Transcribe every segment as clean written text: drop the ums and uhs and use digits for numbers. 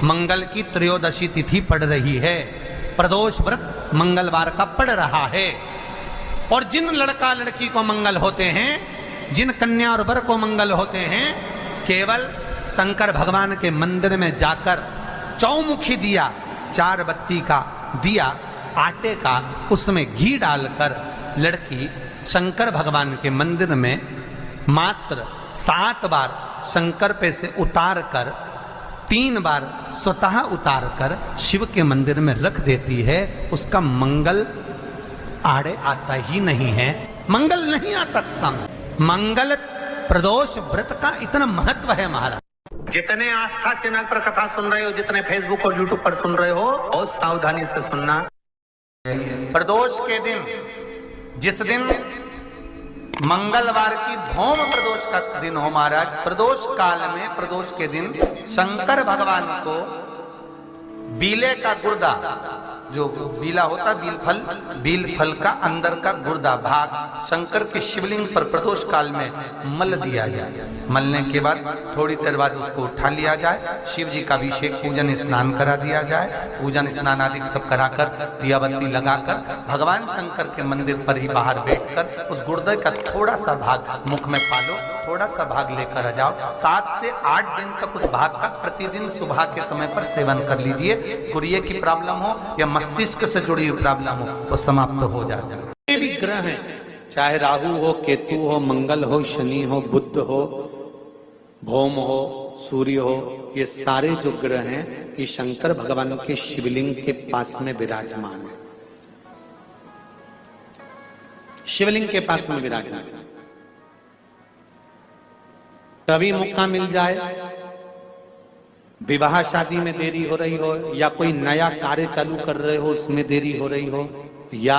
मंगल की त्रयोदशी तिथि पड़ रही है, प्रदोष व्रत मंगलवार का पड़ रहा है। और जिन लड़का लड़की को मंगल होते हैं, जिन कन्या और वर को मंगल होते हैं, केवल शंकर भगवान के मंदिर में जाकर चौमुखी दिया, 4 बत्ती का दिया आटे का, उसमें घी डालकर लड़की शंकर भगवान के मंदिर में मात्र 7 बार शंकर पे से उतार कर 3 बार स्वतः उतार कर शिव के मंदिर में रख देती है। उसका मंगल आड़े आता ही नहीं है, मंगल नहीं आता सम। मंगल प्रदोष व्रत का इतना महत्व है महाराज। जितने आस्था चैनल पर कथा सुन रहे हो, जितने फेसबुक और यूट्यूब पर सुन रहे हो, बहुत सावधानी से सुनना। प्रदोष के दिन, जिस दिन मंगलवार की भौम प्रदोष का दिन हो महाराज, प्रदोष काल में प्रदोष के दिन शंकर भगवान को बीले का गुर्दा, जो बीला होता बील फल का अंदर का गुर्दा भाग शंकर के शिवलिंग पर प्रदोष काल में मल दिया जाए। मलने के बाद थोड़ी देर बाद उसको उठा लिया जाए, शिव जी का अभिषेक पूजन स्नान करा दिया जाए, पूजन स्नान आदि सब कराकर दिया बत्ती लगाकर भगवान शंकर के मंदिर पर ही बाहर बैठकर उस गुर्दे का थोड़ा सा भाग मुख में पालो, थोड़ा सा भाग लेकर आ जाओ। 7 से 8 दिन तक उस भाग का प्रतिदिन सुबह के समय पर सेवन कर लीजिए। गुर्दे की प्रॉब्लम हो या मस्तिष्क से जुड़ी हुई प्रॉब्लम हो, वो समाप्त हो जाता है। ये भी ग्रह हैं, चाहे राहु हो, केतु हो, मंगल हो, शनि हो, बुध हो, भौम हो, सूर्य हो, ये सारे जो ग्रह हैं ये शंकर भगवान के शिवलिंग के पास में विराजमान है, शिवलिंग के पास में विराजमान है। कभी मौका मिल जाए, विवाह शादी में देरी हो रही हो, या कोई नया कार्य चालू कर रहे हो उसमें देरी हो रही हो, या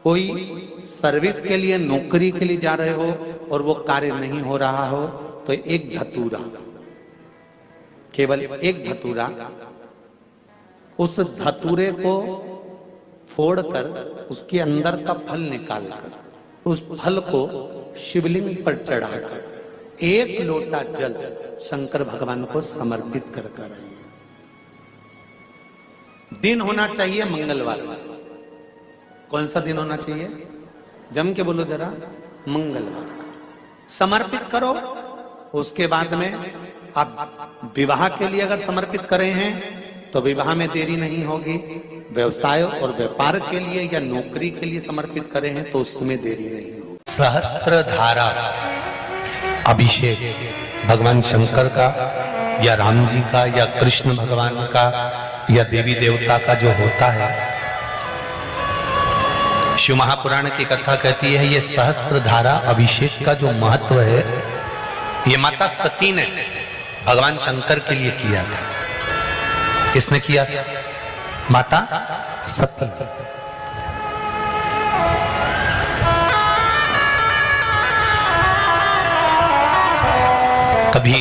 कोई सर्विस के लिए नौकरी के लिए जा रहे हो और वो कार्य नहीं हो रहा हो, तो एक धतूरा, केवल एक धतूरा, उस धतूरे को फोड़कर उसके अंदर का फल निकालकर उस फल को शिवलिंग पर चढ़ाकर 1 लोटा जल शंकर भगवान को समर्पित कर कर आइए। दिन होना चाहिए मंगलवार। कौन सा दिन होना चाहिए? जम के बोलो जरा, मंगलवार। समर्पित करो। उसके बाद में आप विवाह के लिए अगर समर्पित करे हैं तो विवाह में देरी नहीं होगी। व्यवसाय और व्यापार के लिए या नौकरी के लिए समर्पित करे हैं तो उसमें देरी नहीं होगी। सहस्त्र धारा अभिषेक भगवान शंकर का या राम जी का या कृष्ण भगवान का या देवी देवता का जो होता है, शिव महापुराण की कथा कहती है ये सहस्त्र धारा अभिषेक का जो महत्व है, ये माता सती ने भगवान शंकर के लिए किया था। किसने किया था? माता सती। कभी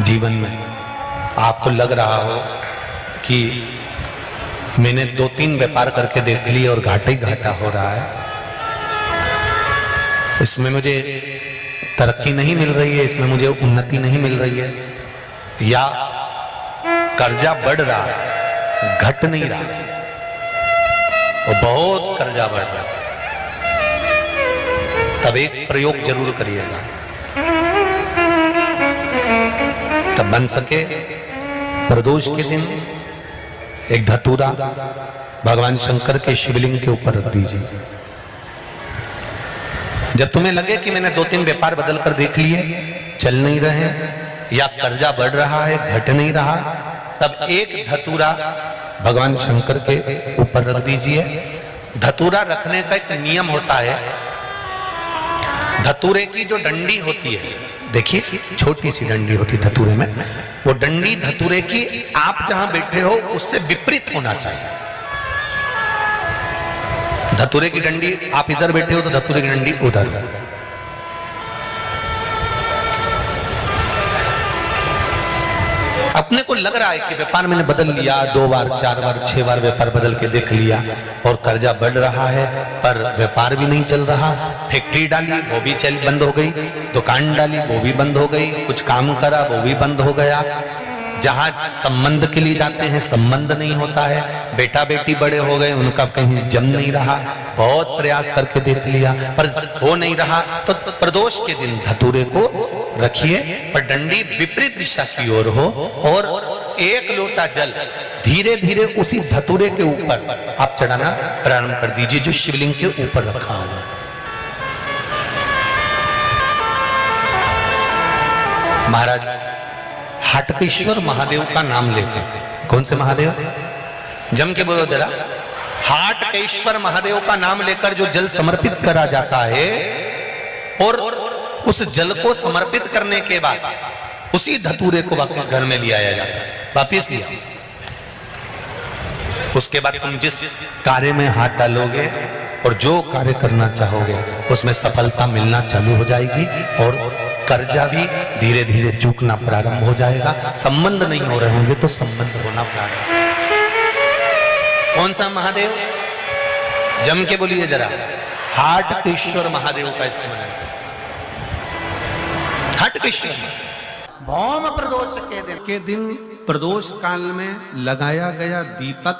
जीवन में आपको लग रहा हो कि मैंने 2-3 व्यापार करके देख लिया और घाटा ही घाटा हो रहा है, इसमें मुझे तरक्की नहीं मिल रही है, इसमें मुझे उन्नति नहीं मिल रही है, या कर्जा बढ़ रहा है, घट नहीं रहा और बहुत कर्जा बढ़ रहा है, तब एक प्रयोग जरूर करिएगा। तब बन सके प्रदोष के दिन एक धतूरा भगवान शंकर के शिवलिंग के ऊपर रख दीजिए। जब तुम्हें लगे कि मैंने 2-3 व्यापार बदल कर देख लिए, चल नहीं रहे, या कर्जा बढ़ रहा है, घट नहीं रहा, तब एक धतूरा भगवान शंकर के ऊपर रख दीजिए। धतूरा रखने का एक नियम होता है। धतूरे की जो डंडी होती है, देखिए छोटी सी डंडी होती है धतूरे में, वो डंडी धतूरे की आप जहां बैठे हो उससे विपरीत होना चाहिए। धतूरे की डंडी आप इधर बैठे हो तो धतूरे की डंडी उधर। अपने को लग रहा है कि व्यापार मैंने बदल लिया, 2 बार 4 बार 6 बार व्यापार बदल के देख लिया और कर्जा बढ़ रहा है, पर व्यापार भी नहीं चल रहा। फैक्ट्री डाली वो भी बंद हो गई, दुकान डाली वो भी बंद हो गई, कुछ काम करा वो भी बंद हो गया, जहाज संबंध के लिए जाते हैं, संबंध नहीं होता है, बेटा बेटी बड़े हो गए, उनका कहीं जम नहीं रहा, बहुत प्रयास करके देख लिया पर हो नहीं रहा, तो प्रदोष के दिन धतूरे को रखिए, पर डंडी विपरीत दिशा की ओर हो और एक लोटा जल धीरे धीरे उसी धतूरे के ऊपर आप चढ़ाना प्रारंभ कर दीजिए जो शिवलिंग के ऊपर रखा हुआ। महाराज हाटकेश्वर महादेव का नाम लेके, कौन से महादेव? जम के बोलो जरा। हाटकेश्वर महादेव का नाम लेकर जो जल समर्पित करा जाता है और उस जल को समर्पित करने के बाद उसी धतूरे को वापस घर में ले आया जाता है, वापस लिया। उसके बाद तुम जिस कार्य में हाथ डालोगे और जो कार्य करना चाहोगे उसमें सफलता मिलना चालू हो जाएगी और कर्जा भी धीरे धीरे चूकना प्रारंभ हो जाएगा। संबंध नहीं हो रहे होंगे तो संबंध होना प्रारंभ। कौन सा महादेव? जम के बोलिए जरा। हाटकेश्वर महादेव का स्मरण। हाटकेश्वर भौम प्रदोष के दिन प्रदोष काल में लगाया गया दीपक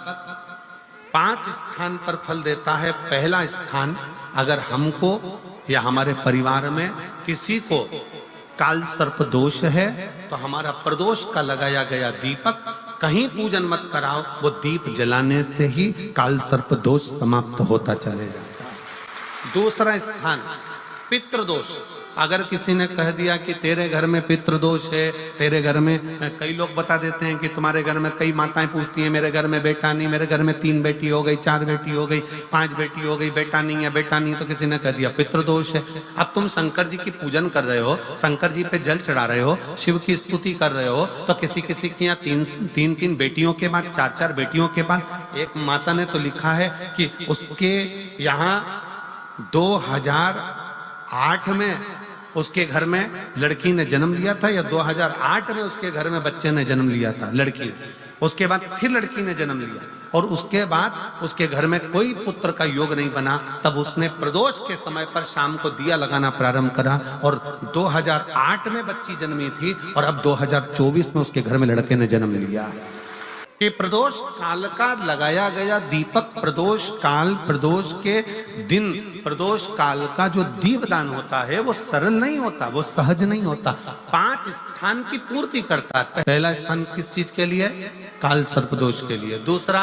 5 स्थान पर फल देता है। पहला स्थान, अगर हमको या हमारे परिवार में किसी को काल सर्प दोष है तो हमारा प्रदोष का लगाया गया दीपक कहीं पूजन मत कराओ, वो दीप जलाने से ही काल सर्प दोष समाप्त होता चले जाता है। दूसरा स्थान पितृदोष। अगर किसी ने कह दिया कि तेरे घर में पितृदोष है, तेरे घर में, कई लोग बता देते हैं कि तुम्हारे घर में, कई माताएं पूछती हैं मेरे घर में बेटा नहीं, मेरे घर में 3 बेटी हो गई, 4 बेटी हो गई, 5 बेटी हो गई, बेटा नहीं है, बेटा नहीं, तो किसी ने कह दिया पितृदोष है। अब तुम शंकर जी की पूजन कर रहे हो, शंकर जी पे जल चढ़ा रहे हो, शिव की स्तुति कर रहे हो, तो किसी किसी की यहाँ 3 बेटियों के बाद, 4 बेटियों के बाद, एक माता ने तो लिखा है कि उसके यहाँ 2008 में उसके घर में लड़की ने जन्म लिया था, या 2008 में उसके घर में बच्चे ने जन्म लिया था, लड़की ने। उसके बाद फिर लड़की ने जन्म लिया और उसके बाद उसके घर में कोई पुत्र का योग नहीं बना। तब उसने प्रदोष के समय पर शाम को दिया लगाना प्रारंभ करा और 2008 में बच्ची जन्मी थी और अब 2024 में उसके घर में लड़के ने जन्म लिया। कि प्रदोष काल का लगाया गया दीपक, प्रदोष काल, प्रदोष के दिन, प्रदोष काल का जो दीपदान होता है वो सरल नहीं होता, वो सहज नहीं होता। 5 स्थान की पूर्ति करता है। पहला स्थान किस चीज के लिए? काल सर्पदोष के लिए। दूसरा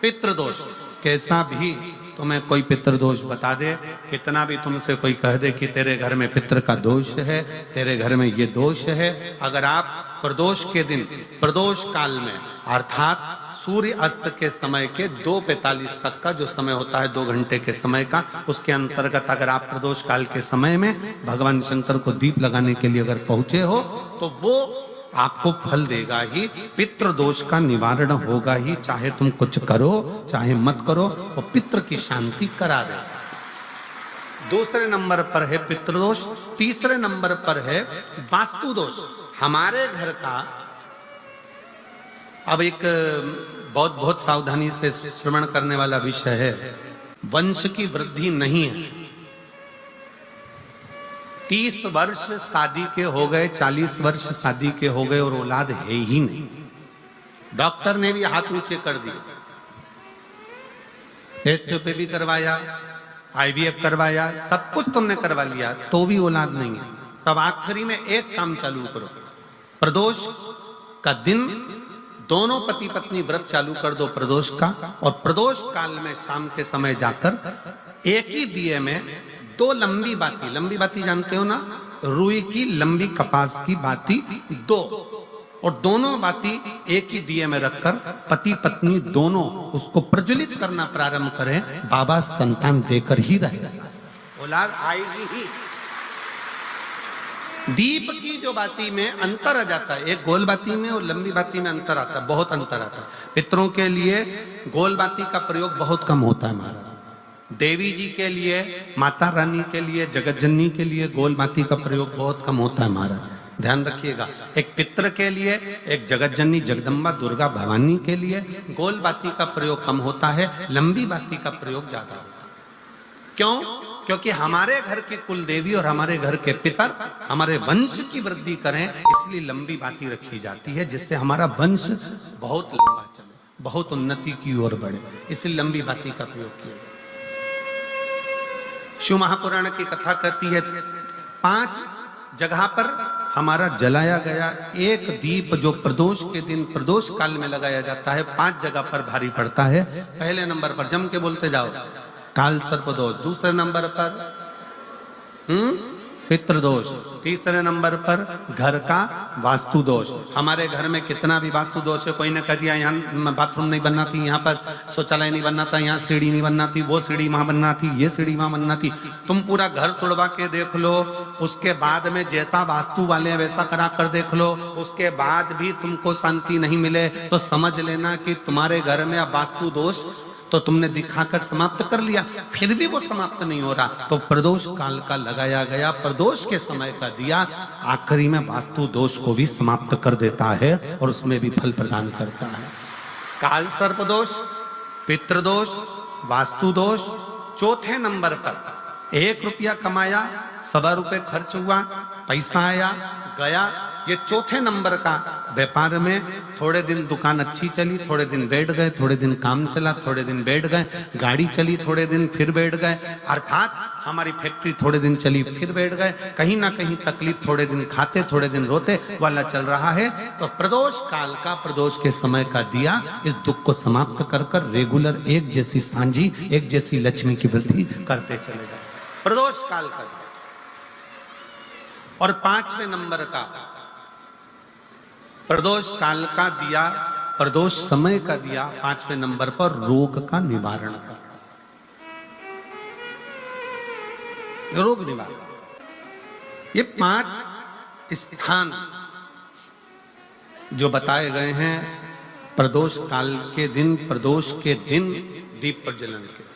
पितृदोष। कैसा भी तुम्हें कोई पितृदोष बता दे, कितना भी तुमसे कोई कह दे कि तेरे घर में पितृ का दोष है, तेरे घर में ये दोष है, अगर आप प्रदोष के दिन, प्रदोष काल में अर्थात सूर्य अस्त के समय के 2:45 तक का जो समय होता है, 2 घंटे के समय का, उसके अंतर्गत अगर आप प्रदोष काल के समय में भगवान शंकर को दीप लगाने के लिए अगर पहुंचे हो तो वो आपको फल देगा ही, पितृदोष का निवारण होगा ही। चाहे तुम कुछ करो चाहे मत करो, वो पितृ की शांति करा दे। दूसरे नंबर पर है पितृदोष। तीसरे नंबर पर है वास्तु दोष। हमारे घर का, अब एक बहुत सावधानी से श्रवण करने वाला विषय है, वंश की वृद्धि नहीं है। 30 वर्ष शादी के हो गए, 40 वर्ष शादी के हो गए और औलाद है ही नहीं। डॉक्टर ने भी हाथ ऊंचे कर दिए, टेस्ट पे भी करवाया, IVF करवाया, सब कुछ तुमने करवा लिया, तो भी औलाद नहीं है। तब आखिरी में एक काम चालू करो, प्रदोष का दिन दोनों पति पत्नी व्रत चालू कर दो प्रदोष का, और प्रदोष काल में शाम के समय जाकर एक ही दिए में 2 लंबी बाती जानते हो ना, रुई की लंबी कपास की बाती 2, और दोनों बाती एक ही दिए में रखकर पति पत्नी दोनों उसको प्रज्वलित करना प्रारंभ करें। बाबा संतान देकर ही रहेगा, औलाद आएगी ही। दीप की जो बाती में अंतर आ जाता है, एक गोल बाती में और लंबी बाती में अंतर आता है, बहुत अंतर आता है। पितरों के लिए गोल बाती का प्रयोग बहुत कम होता है महाराज। देवी जी के लिए, माता रानी के लिए, जगत जननी के लिए गोल बाती का प्रयोग बहुत कम होता है महाराज, ध्यान रखिएगा। एक पितृ के लिए, एक जगत जननी जगदम्बा दुर्गा भवानी के लिए गोल बाती का प्रयोग कम होता है, लंबी बाती का प्रयोग ज्यादा होता है। क्यों? क्योंकि हमारे घर की कुल देवी और हमारे घर के पितर हमारे वंश की वृद्धि करें, इसलिए लंबी बाती रखी जाती है, जिससे हमारा वंश बहुत लंबा चले, बहुत उन्नति की ओर बढ़े, इसलिए लंबी बाती का प्रयोग किया। शिव महापुराण की कथा कहती है 5 जगह पर हमारा जलाया गया एक दीप जो प्रदोष के दिन प्रदोष काल में लगाया जाता है, 5 जगह पर भारी पड़ता है। पहले नंबर पर जम के बोलते जाओ, काल सर्प दोष। दूसरे नंबर पर पितृदोष। तीसरे नंबर पर घर का वास्तु दोष। हमारे घर में कितना भी वास्तु दोष है, कोई ने कह दिया यहाँ बाथरूम नहीं बनना थी, यहाँ पर शौचालय नहीं बनना था, यहाँ सीढ़ी नहीं बनना थी, वो सीढ़ी वहां बनना थी, ये सीढ़ी वहां बनना थी। तुम पूरा घर तोड़वा के देख लो, उसके बाद में जैसा वास्तु वाले वैसा करा कर देख लो, उसके बाद भी तुमको शांति नहीं मिले तो समझ लेना कि तुम्हारे घर में अब वास्तु दोष तो तुमने दिखाकर समाप्त कर लिया, फिर भी वो समाप्त नहीं हो रहा, तो प्रदोष काल का लगाया गया प्रदोष के समय का दिया आखिरी में वास्तु दोष को भी समाप्त कर देता है और उसमें भी फल प्रदान करता है। काल सर्प दोष, पितृदोष, वास्तु दोष। चौथे नंबर पर 1 रुपया कमाया, 1.25 रुपये खर्च हुआ, पैसा आया गया। ये चौथे नंबर का व्यापार में थोड़े दिन दुकान अच्छी चली, थोड़े दिन बैठ गए, थोड़े दिन काम चला, थोड़े दिन बैठ गए, गाड़ी चली, थोड़े दिन फिर बैठ गए, अर्थात हमारी फैक्ट्री थोड़े दिन चली फिर बैठ गए, कहीं ना कहीं तकलीफ, थोड़े दिन खाते थोड़े दिन रोते वाला चल रहा है। तो प्रदोष काल का प्रदोष के समय का दिया इस दुख को समाप्त कर कर रेगुलर एक जैसी सांझी, एक जैसी लक्ष्मी की वृद्धि करते चले गए। प्रदोष काल का दिया। और 5वें नंबर का प्रदोष काल का दिया, प्रदोष समय का दिया 5वें नंबर पर रोग का निवारण करता, रोग निवारण। ये 5 स्थान जो बताए गए हैं प्रदोष काल के दिन, प्रदोष के दिन दीप प्रज्वलन के।